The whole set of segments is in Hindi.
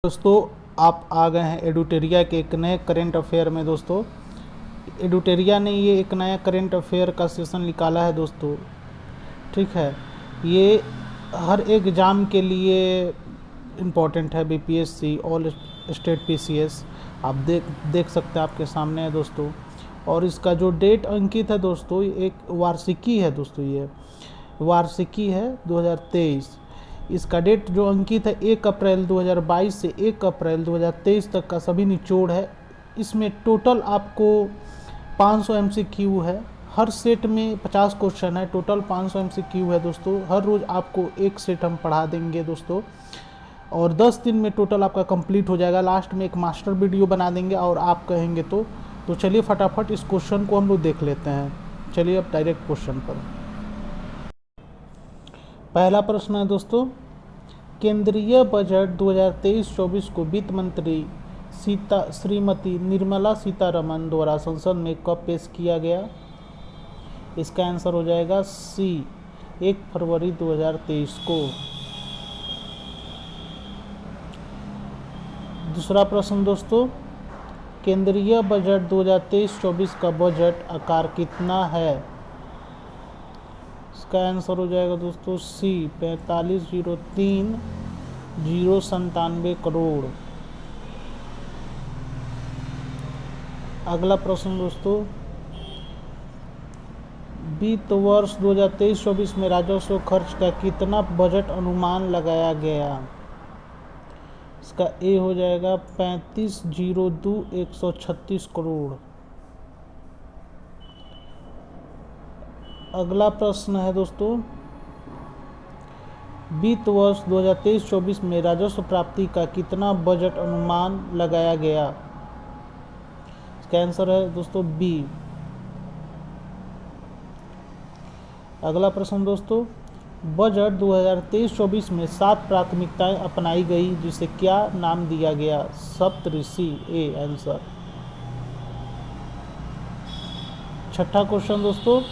दोस्तों, आप आ गए हैं एडुटेरिया के एक नए करंट अफेयर में। दोस्तों, एडुटेरिया ने ये एक नया करंट अफेयर का सेशन निकाला है दोस्तों। ठीक है, ये हर एग्ज़ाम के लिए इम्पोर्टेंट है। बीपीएससी, ऑल स्टेट पीसीएस आप देख सकते हैं, आपके सामने है दोस्तों। और इसका जो डेट अंकित है दोस्तों, एक वार्षिकी है दोस्तों, ये वार्षिकी है 2023। इसका डेट जो अंकित है 1 अप्रैल 2022 से 1 अप्रैल 2023 तक का सभी निचोड़ है। इसमें टोटल आपको 500 एमसीक्यू है। हर सेट में 50 क्वेश्चन है। टोटल 500 एमसीक्यू है दोस्तों। हर रोज़ आपको एक सेट हम पढ़ा देंगे दोस्तों, और 10 दिन में टोटल आपका कंप्लीट हो जाएगा। लास्ट में एक मास्टर वीडियो बना देंगे और आप कहेंगे तो चलिए फटाफट इस क्वेश्चन को हम लोग देख लेते हैं। चलिए अब डायरेक्ट क्वेश्चन पर। पहला प्रश्न है दोस्तों, केंद्रीय बजट 2023-24 को वित्त मंत्री श्रीमती निर्मला सीतारमण द्वारा संसद में कब पेश किया गया? इसका आंसर हो जाएगा सी, 1 फरवरी 2023 को। दूसरा प्रश्न दोस्तों, केंद्रीय बजट 2023-24 का बजट आकार कितना है? इसका आंसर हो जाएगा दोस्तों सी, 45,003,097 करोड़। अगला प्रश्न दोस्तों, वित्त वर्ष 2023-24 में राजस्व खर्च का कितना बजट अनुमान लगाया गया? इसका ए हो जाएगा 35,02,136 करोड़। अगला प्रश्न है दोस्तों, वित्त वर्ष 2023-24 में राजस्व प्राप्ति का कितना बजट अनुमान लगाया गया? इसका आंसर है दोस्तों बी। अगला प्रश्न दोस्तों, बजट 2023-24 में 7 प्राथमिकताएं अपनाई गई, जिसे क्या नाम दिया गया? सप्तऋषि ए आंसर। छठा क्वेश्चन दोस्तों,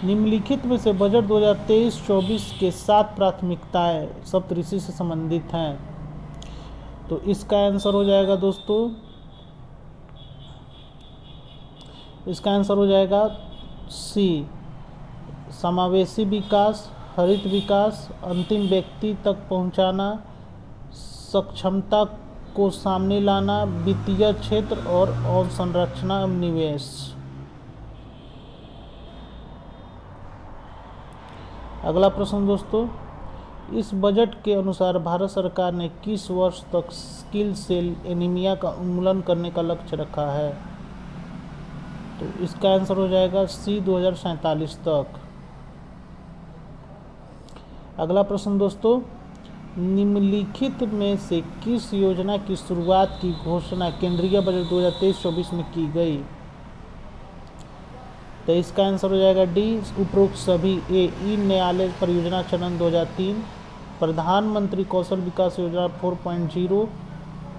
निम्नलिखित में से बजट 2023-24 के 7 प्राथमिकताएं सप्तऋषि से संबंधित हैं? तो इसका आंसर हो जाएगा दोस्तों, इसका आंसर हो जाएगा सी, समावेशी विकास, हरित विकास, अंतिम व्यक्ति तक पहुंचाना, सक्षमता को सामने लाना, वित्तीय क्षेत्र और अवसंरचना एवं निवेश। अगला प्रश्न दोस्तों, इस बजट के अनुसार भारत सरकार ने किस वर्ष तक सिकल सेल एनीमिया का उन्मूलन करने का लक्ष्य रखा है? तो इसका आंसर हो जाएगा सी, 2047 तक। अगला प्रश्न दोस्तों, निम्नलिखित में से किस योजना की शुरुआत की घोषणा केंद्रीय बजट 2023-24 में की गई? तो इसका आंसर हो जाएगा डी, उपरोक्त सभी। ए, ई न्यायालय परियोजना चरण 2003, प्रधानमंत्री कौशल विकास योजना 4.0,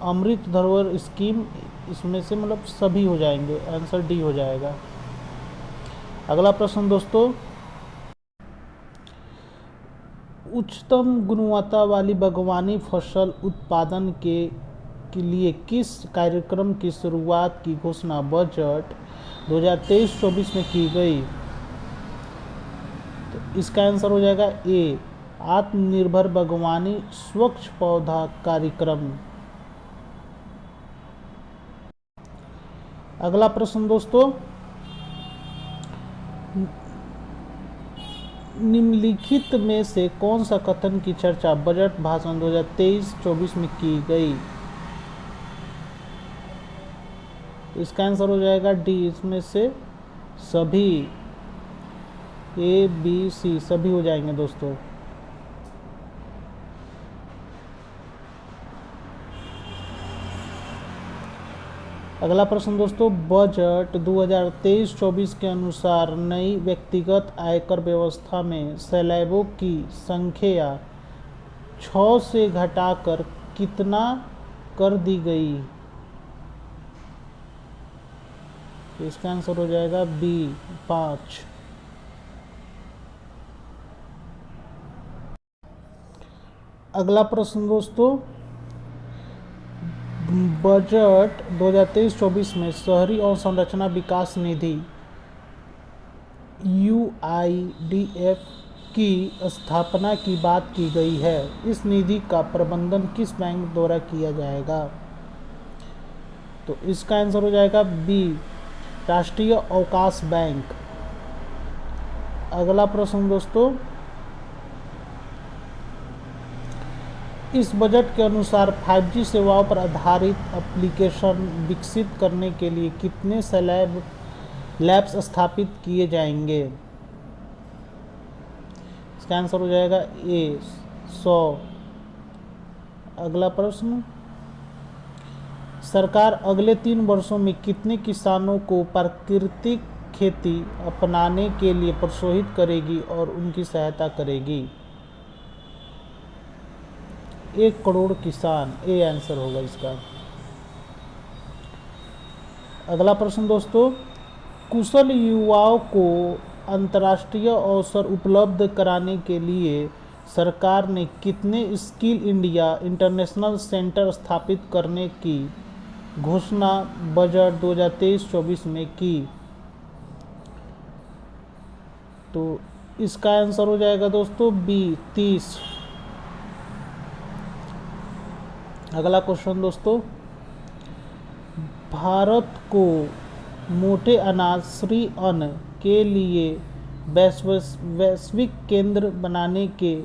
अमृत धरोहर स्कीम, इसमें से मतलब सभी हो जाएंगे। आंसर डी हो जाएगा। अगला प्रश्न दोस्तों, उच्चतम गुणवत्ता वाली बागवानी फसल उत्पादन के लिए किस कार्यक्रम की शुरुआत की घोषणा बजट 2023-24 में की गई? तो इसका आंसर हो जाएगा ए, आत्मनिर्भर बागवानी स्वच्छ पौधा कार्यक्रम। अगला प्रश्न दोस्तों, निम्नलिखित में से कौन सा कथन की चर्चा बजट भाषण 2023-24 में की गई? इसका आंसर हो जाएगा डी, इसमें से सभी। ए, बी, सी सभी हो जाएंगे दोस्तों। अगला प्रश्न दोस्तों, बजट 2023-24 के अनुसार नई व्यक्तिगत आयकर व्यवस्था में स्लैबों की संख्या 6 से घटाकर कितना कर दी गई? इसका आंसर हो जाएगा बी, 5। अगला प्रश्न दोस्तों, बजट 2023-24 में शहरी और संरचना विकास निधि UIDF की स्थापना की बात की गई है। इस निधि का प्रबंधन किस बैंक द्वारा किया जाएगा? तो इसका आंसर हो जाएगा बी, राष्ट्रीय अवकाश बैंक। अगला प्रश्न दोस्तों, इस बजट के अनुसार 5G सेवाओं पर आधारित एप्लीकेशन विकसित करने के लिए कितने लैब्स स्थापित किए जाएंगे? इसका आंसर हो जाएगा ए, 100। अगला प्रश्न, सरकार अगले 3 वर्षों में कितने किसानों को प्राकृतिक खेती अपनाने के लिए प्रोत्साहित करेगी और उनकी सहायता करेगी? 1 करोड़ किसान, ए आंसर होगा इसका। अगला प्रश्न दोस्तों, कुशल युवाओं को अंतर्राष्ट्रीय अवसर उपलब्ध कराने के लिए सरकार ने कितने स्किल इंडिया इंटरनेशनल सेंटर स्थापित करने की घोषणा बजट 2023-24 में की? तो इसका आंसर हो जाएगा दोस्तों बी, 30। अगला क्वेश्चन दोस्तों, भारत को मोटे अनाज श्री अन्न के लिए वैश्विक केंद्र बनाने के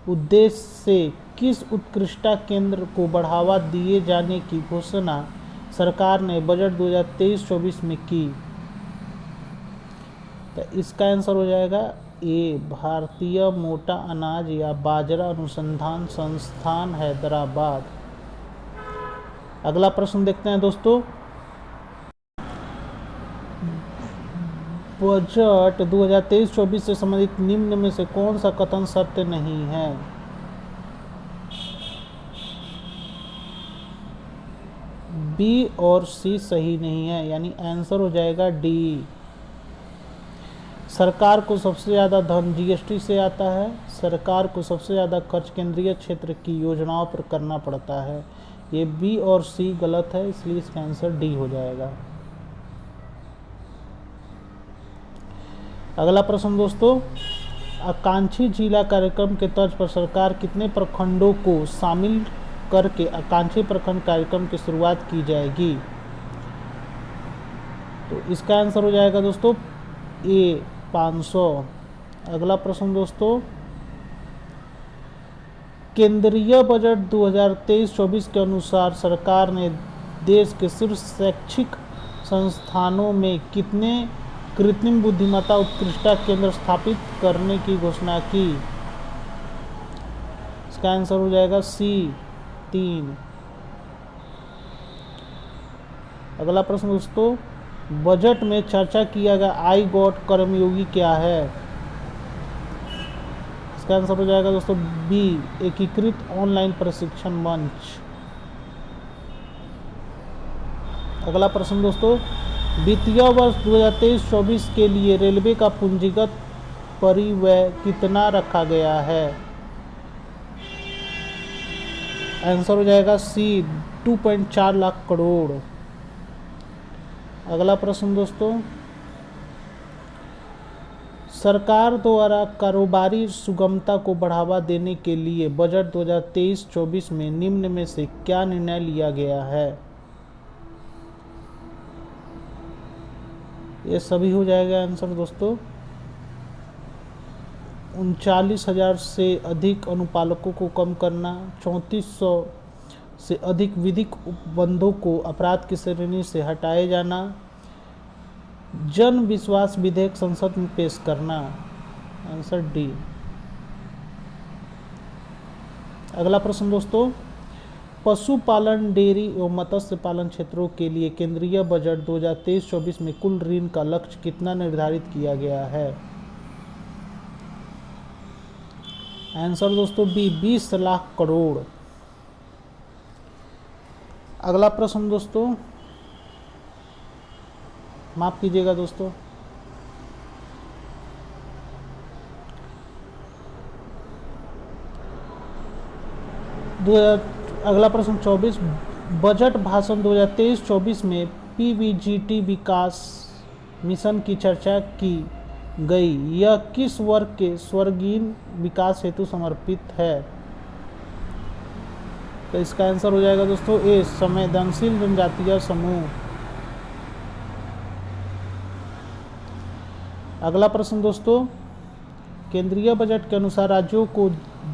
उद्देश्य से किस उत्कृष्टता केंद्र को बढ़ावा दिए जाने की घोषणा सरकार ने बजट 2023-24 में की? तो इसका आंसर हो जाएगा ए, भारतीय मोटा अनाज या बाजरा अनुसंधान संस्थान हैदराबाद। अगला प्रश्न देखते हैं दोस्तों, बजट 2023-24 से संबंधित निम्न में से कौन सा कथन सत्य नहीं है? बी और सी सही नहीं है, यानी आंसर हो जाएगा डी। सरकार को सबसे ज़्यादा धन GST से आता है। सरकार को सबसे ज़्यादा खर्च केंद्रीय क्षेत्र की योजनाओं पर करना पड़ता है। ये बी और सी गलत है, इसलिए इसका आंसर डी हो जाएगा। अगला प्रश्न दोस्तों, आकांक्षी जिला कार्यक्रम के तर्ज पर सरकार कितने प्रखंडों को शामिल करके आकांक्षी प्रखंड कार्यक्रम की शुरुआत की जाएगी? तो इसका आंसर हो जाएगा दोस्तों ए, 500। अगला प्रश्न दोस्तों, केंद्रीय बजट 2023-24 के अनुसार सरकार ने देश के शीर्ष शैक्षिक संस्थानों में कितने कृत्रिम बुद्धिमत्ता उत्कृष्टता केंद्र स्थापित करने की घोषणा की? इसका आंसर हो जाएगा सी, 3। अगला प्रश्न दोस्तों, बजट में चर्चा किया गया आई गॉट कर्मयोगी क्या है? इसका आंसर हो जाएगा दोस्तों बी, एकीकृत ऑनलाइन प्रशिक्षण मंच। अगला प्रश्न दोस्तों, वित्तीय वर्ष 2023-24 के लिए रेलवे का पूंजीगत परिव्यय कितना रखा गया है? आंसर हो जाएगा सी, 2.4 लाख करोड़। अगला प्रश्न दोस्तों, सरकार द्वारा कारोबारी सुगमता को बढ़ावा देने के लिए बजट 2023-24 में निम्न में से क्या निर्णय लिया गया है? ये सभी हो जाएगा आंसर दोस्तों। 39,000 से अधिक अनुपालकों को कम करना, 3400 से अधिक विधिक उपबंधों को अपराध की श्रेणी से हटाए जाना, जन विश्वास विधेयक संसद में पेश करना। Answer D. अगला प्रश्न दोस्तों, पशुपालन, डेयरी एवं मत्स्य पालन क्षेत्रों के लिए केंद्रीय बजट 2023-24 में कुल ऋण का लक्ष्य कितना निर्धारित किया गया है? आंसर दोस्तों बी, 20 लाख करोड़। अगला प्रश्न दोस्तों, माफ कीजिएगा दोस्तों, अगला प्रश्न 24, बजट भाषण 2023-24 में पीवीजीटी विकास मिशन की चर्चा की गई। यह किस वर्ग के स्वर्गीय विकास हेतु समर्पित है? तो इसका आंसर हो जाएगा दोस्तों ए, संवेदनशील जनजातीय समूह। अगला प्रश्न दोस्तों, केंद्रीय बजट के अनुसार राज्यों को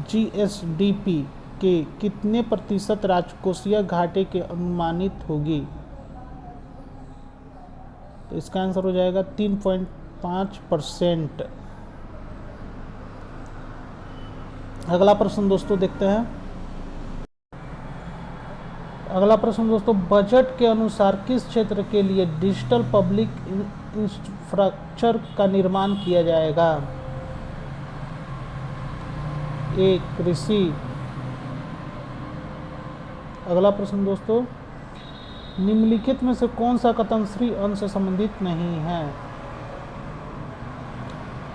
जीएसडीपी के कितने प्रतिशत राजकोषीय घाटे के अनुमानित होगी? तो इसका आंसर हो जाएगा 3.5%। अगला प्रश्न दोस्तों देखते हैं। अगला प्रश्न दोस्तों, बजट के अनुसार किस क्षेत्र के लिए डिजिटल पब्लिक इंफ्रास्ट्रक्चर का निर्माण किया जाएगा? ए, कृषि। अगला प्रश्न दोस्तों, निम्नलिखित में से कौन सा कथन श्री अन्न से संबंधित नहीं है?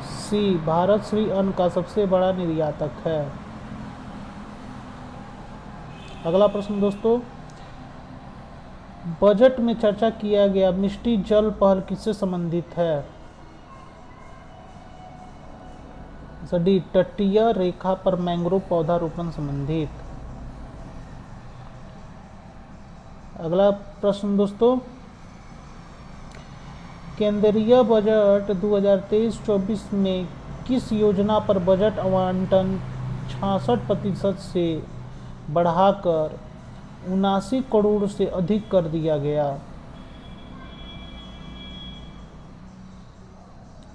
सी, भारत श्री अन्न का सबसे बड़ा निर्यातक है। अगला प्रश्न दोस्तों, बजट में चर्चा किया गया मिष्टी जल पहल किससे संबंधित है? डी, तटीय रेखा पर मैंग्रोव पौधारोपण संबंधित। अगला प्रश्न दोस्तों, केंद्रीय बजट 2023-24 में किस योजना पर बजट आवंटन 66% से बढ़ाकर 79 करोड़ से अधिक कर दिया गया?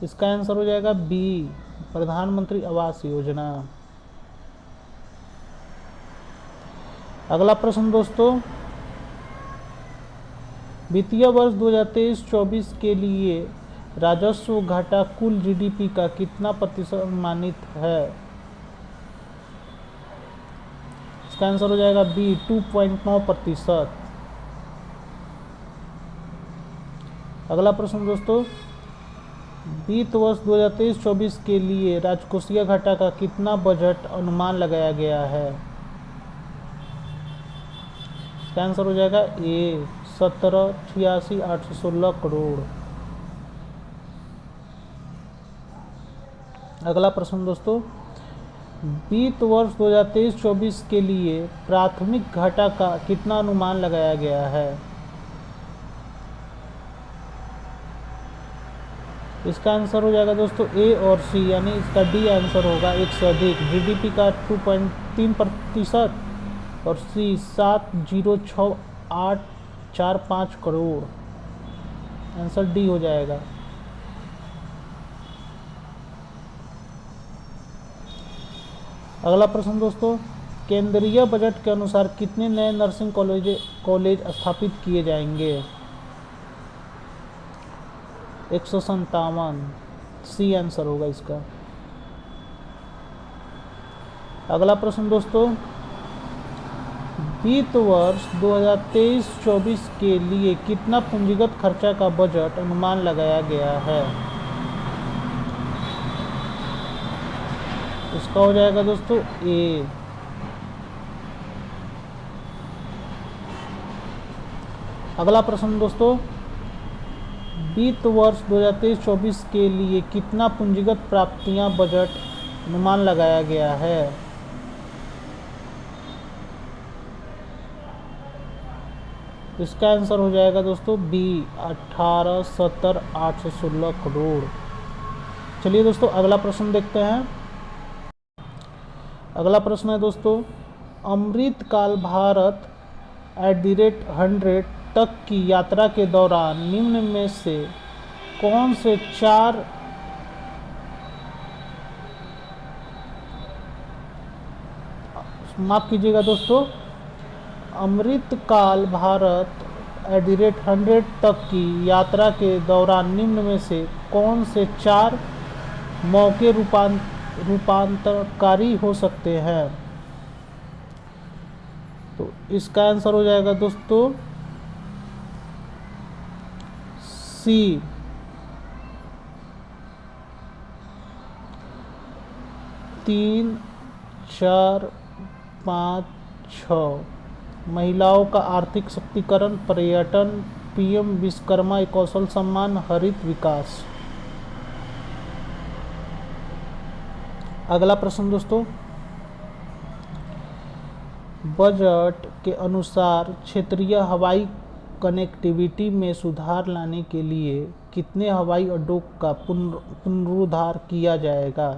इसका आंसर हो जाएगा बी, प्रधानमंत्री आवास योजना। अगला प्रश्न दोस्तों, वित्तीय वर्ष 2023-24 के लिए राजस्व घाटा कुल जीडीपी का कितना प्रतिशत अनुमानित है? इसका आंसर हो जाएगा बी, 2.9%। अगला प्रश्न दोस्तों, वित्त वर्ष 2023-24 के लिए राजकोषीय घाटा का कितना बजट अनुमान लगाया गया है? इसका आंसर हो जाएगा ए, 17,86,816 करोड़। अगला प्रश्न दोस्तों, वित्त वर्ष 2023-24 के लिए प्राथमिक घाटा का कितना अनुमान लगाया गया है? इसका आंसर हो जाएगा दोस्तों ए और सी, यानी इसका डी आंसर होगा, एक से अधिक। जीडीपी का 2.3% और सी 7,06,845 करोड़। आंसर डी हो जाएगा। अगला प्रश्न दोस्तों, केंद्रीय बजट के अनुसार कितने नए नर्सिंग कॉलेज स्थापित किए जाएंगे? 157। सी आंसर होगा इसका। अगला प्रश्न दोस्तों, वित्त वर्ष 2023-24 के लिए कितना पूंजीगत खर्चा का बजट अनुमान लगाया गया है? इसका हो जाएगा दोस्तों ए। अगला प्रश्न दोस्तों, वित्त वर्ष 2023-24 के लिए कितना पूंजीगत प्राप्तियां बजट अनुमान लगाया गया है? इसका आंसर हो जाएगा दोस्तों बी, 18,70,816 करोड़। चलिए दोस्तों अगला प्रश्न देखते हैं। अगला प्रश्न है दोस्तों, अमृतकाल भारत @100 तक की यात्रा के दौरान निम्न में से कौन से 4 माफ कीजिएगा दोस्तों, अमृतकाल भारत @100 तक की यात्रा के दौरान निम्न में से कौन से 4 मौके रूपांतरकारी हो सकते हैं? तो इसका आंसर हो जाएगा दोस्तों सी, 3, 4, 5, 6। महिलाओं का आर्थिक सशक्तिकरण, पर्यटन, पीएम विश्वकर्मा कौशल सम्मान, हरित विकास। अगला प्रश्न दोस्तों, बजट के अनुसार क्षेत्रीय हवाई कनेक्टिविटी में सुधार लाने के लिए कितने हवाई अड्डों का पुनरुद्धार किया जाएगा?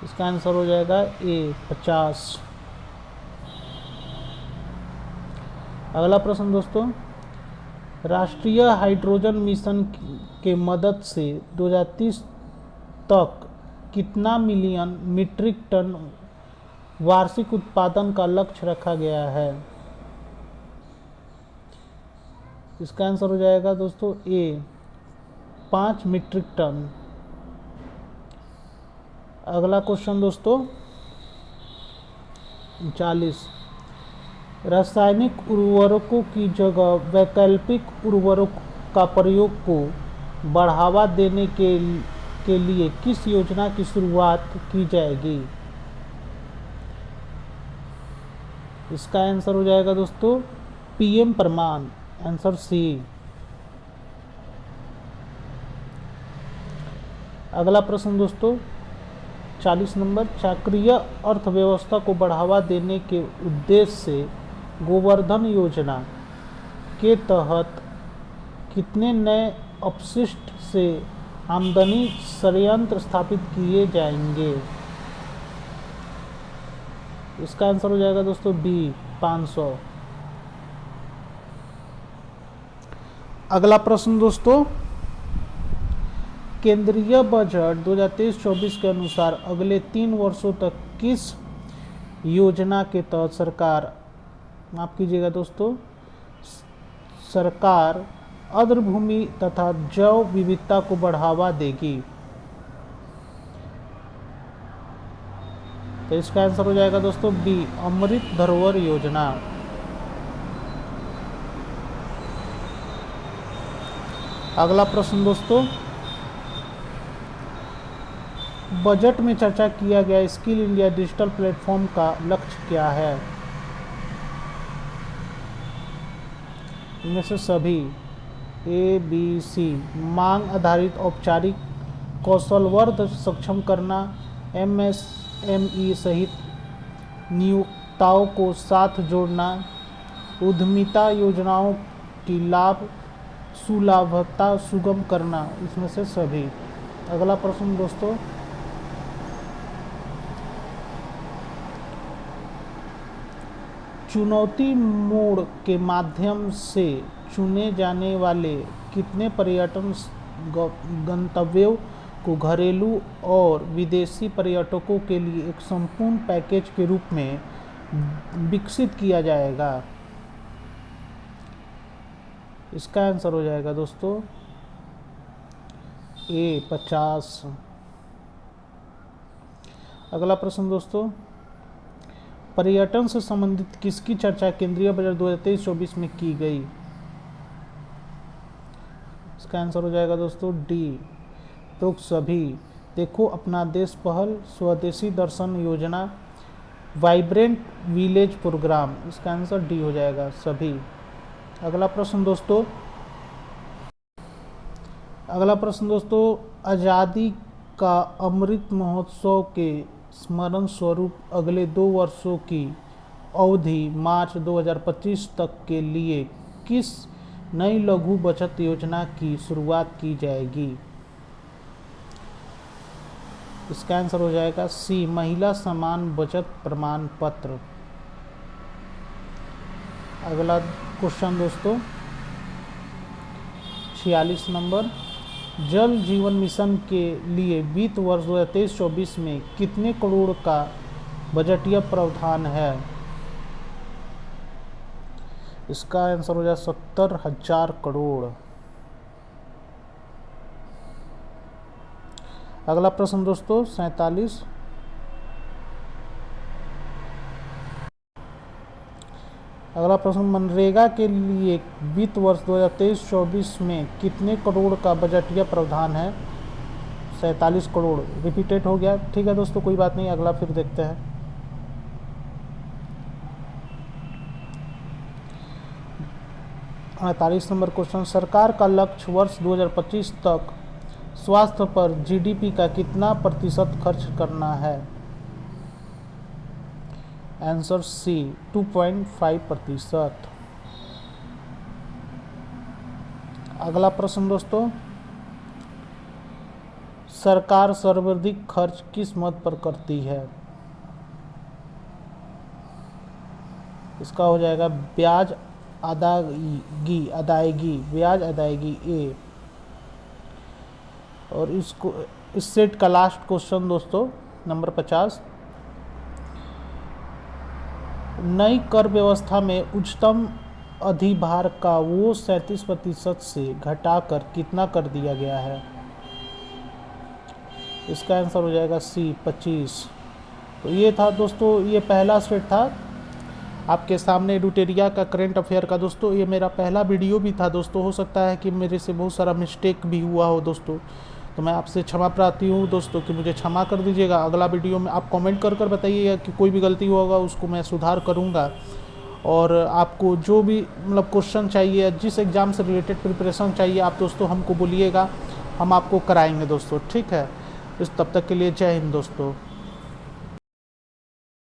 इसका आंसर हो जाएगा ए 50। अगला प्रश्न दोस्तों, राष्ट्रीय हाइड्रोजन मिशन के मदद से 2030 तक कितना मिलियन मीट्रिक टन वार्षिक उत्पादन का लक्ष्य रखा गया है? इसका आंसर हो जाएगा दोस्तों ए 5 मीट्रिक टन। अगला क्वेश्चन दोस्तों 40, रासायनिक उर्वरकों की जगह वैकल्पिक उर्वरक का प्रयोग को बढ़ावा देने के लिए किस योजना की शुरुआत की जाएगी? इसका आंसर हो जाएगा दोस्तों पीएम प्रमाण, आंसर सी। अगला प्रश्न दोस्तों 40 नंबर, चक्रीय अर्थव्यवस्था को बढ़ावा देने के उद्देश्य से गोवर्धन योजना के तहत कितने नए अपशिष्ट से आमदनी संयंत्र स्थापित किए जाएंगे? इसका आंसर हो जाएगा दोस्तों बी 500। अगला प्रश्न दोस्तों, केंद्रीय बजट 2023-24 के अनुसार अगले 3 वर्षों तक किस योजना के तहत सरकार, माफ कीजिएगा दोस्तों, सरकार आर्द्रभूमि तथा जैव विविधता को बढ़ावा देगी? तो इसका आंसर हो जाएगा दोस्तों बी अमृत धरोहर योजना। अगला प्रश्न दोस्तों, बजट में चर्चा किया गया स्किल इंडिया डिजिटल प्लेटफॉर्म का लक्ष्य क्या है? इनमें से सभी ए बी सी, मांग आधारित औपचारिक कौशलवर्धन सक्षम करना, एमएसएमई सहित नियोक्ताओं को साथ जोड़ना, उद्यमिता योजनाओं की सुलभता सुगम करना, इसमें से सभी। अगला प्रश्न दोस्तों, चुनौती मोड के माध्यम से चुने जाने वाले कितने पर्यटन गंतव्यों को घरेलू और विदेशी पर्यटकों के लिए एक संपूर्ण पैकेज के रूप में विकसित किया जाएगा? इसका आंसर हो जाएगा दोस्तों ए 50। अगला प्रश्न दोस्तों, पर्यटन से संबंधित किसकी चर्चा केंद्रीय बजट 2023-24 में की गई? इसका आंसर हो जाएगा दोस्तों डी तो सभी। देखो अपना देश पहल, स्वदेशी दर्शन योजना, वाइब्रेंट विलेज प्रोग्राम, इसका आंसर डी हो जाएगा सभी। अगला प्रश्न दोस्तों, आज़ादी का अमृत महोत्सव के स्मरण स्वरूप अगले 2 वर्षों की अवधि मार्च 2025 तक के लिए किस नई लघु बचत योजना की शुरुआत की जाएगी? इसका आंसर हो जाएगा सी महिला समान बचत प्रमाण पत्र। अगला क्वेश्चन दोस्तों 46 नंबर, जल जीवन मिशन के लिए वित्त वर्ष 2023-24 में कितने करोड़ का बजटीय प्रावधान है? इसका आंसर हो जाए 70,000 करोड़। अगला प्रश्न दोस्तों 47, अगला प्रश्न, मनरेगा के लिए वित्त वर्ष 2023-24 में कितने करोड़ का बजटीय प्रावधान है? 47 करोड़। रिपीटेड हो गया, ठीक है दोस्तों, कोई बात नहीं, अगला फिर देखते हैं। 48 नंबर क्वेश्चन, सरकार का लक्ष्य वर्ष 2025 तक स्वास्थ्य पर जीडीपी का कितना प्रतिशत खर्च करना है? Answer C 2.5%। अगला प्रश्न दोस्तों, सरकार सर्वाधिक खर्च किस मद पर करती है? इसका हो जाएगा ब्याज अदायगी ब्याज अदायगी ए। और इसको इस सेट का लास्ट क्वेश्चन दोस्तों नंबर 50, नई कर व्यवस्था में उच्चतम अधिभार का वो 37% से घटाकर कितना कर दिया गया है? इसका आंसर हो जाएगा सी 25। तो ये था दोस्तों, ये पहला सेट था आपके सामने एडुटेरिया का करंट अफेयर का। दोस्तों ये मेरा पहला वीडियो भी था दोस्तों, हो सकता है कि मेरे से बहुत सारा मिस्टेक भी हुआ हो दोस्तों, तो मैं आपसे क्षमा प्रार्थी हूँ दोस्तों कि मुझे क्षमा कर दीजिएगा। अगला वीडियो में आप कमेंट कर बताइएगा कि कोई भी गलती होगा उसको मैं सुधार करूँगा। और आपको जो भी मतलब क्वेश्चन चाहिए, जिस एग्ज़ाम से रिलेटेड प्रिपरेशन चाहिए, आप दोस्तों हमको बोलिएगा, हम आपको कराएंगे दोस्तों, ठीक है। तब तक के लिए जय हिंद दोस्तों।